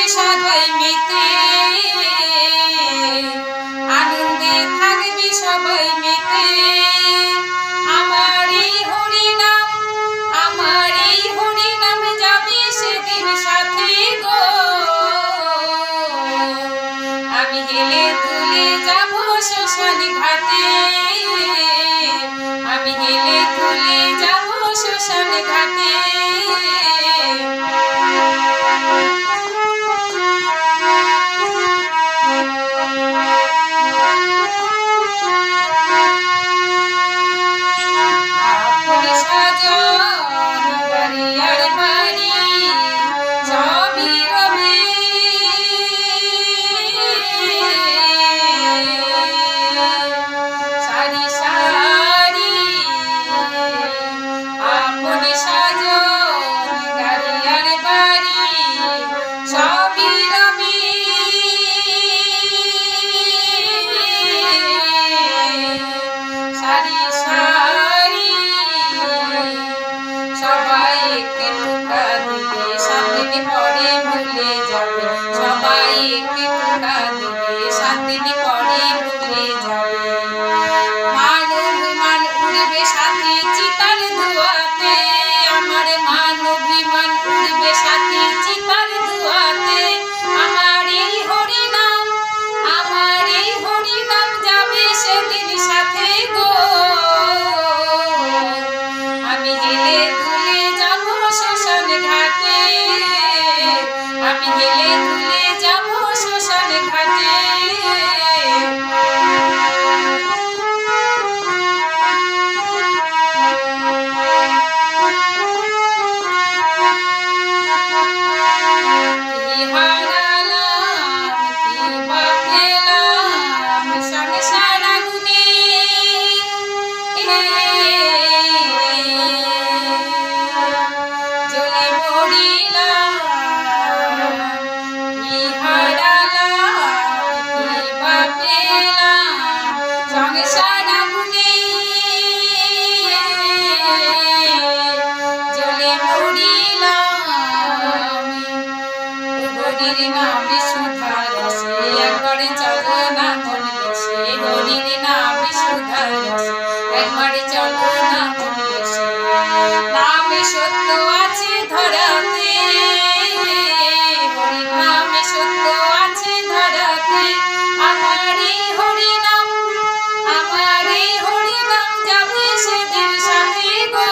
সবাই মেতে, আনন্দে থাকবি সবাই মেতে। আমার এই হরিনাম, আমার এই হরিনাম যাবে সেদিন সাথী গো। আমি হেলে দুলে যাব শ্মশান ঘাটে, আমি হেলে দুলে যাব শ্মশান ঘাটে। আমি হেলে দুলে যাব শ্মশান ঘাটে। হরির নামে সুধা রসে একবারে চলো না মন বসে, হরির নামে সুধা রসে একবারে চলো না মন বসে। নামে সত্য আছে ধরাতে, হরির নামে সত্য আছে ধরাতে। আমার এই হরিনাম, আমার এই হরিনাম যাবে সেদিন সাথী গো।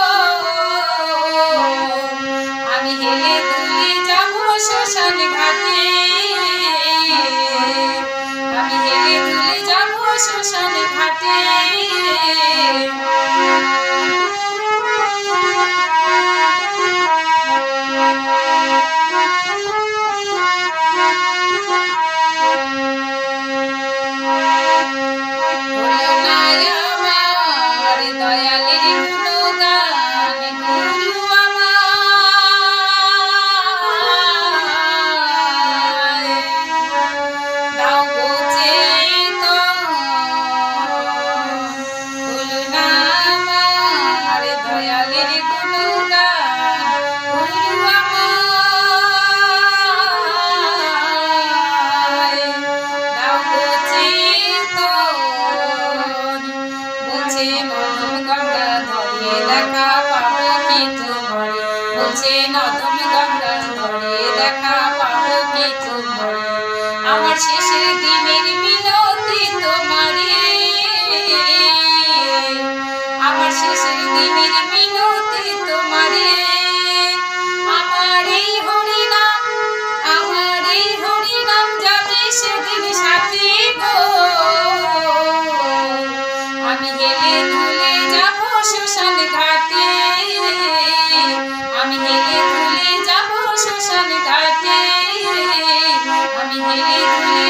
আমি হেলে দুলে যাব শ্মশান ঘাটে, আমি হেলে দুলে যাব শ্মশান ঘাটে। নদম গঙ্গা ধরে দেখা পাবো কিছু ধরে, আমার শেষের দিনের মিনতি তোমারে, আমার শেষের দিনের মিনতি তোমারে। আমার এই হরিনাম, আমার এই হরিনাম যাবে সেদিন সাথী গো। আমি হেলে দুলে যাব শ্মশান ঘাটে, আমি হেলে দুলে যাব শ্মশান ঘাটে, আমি হেলে দুলে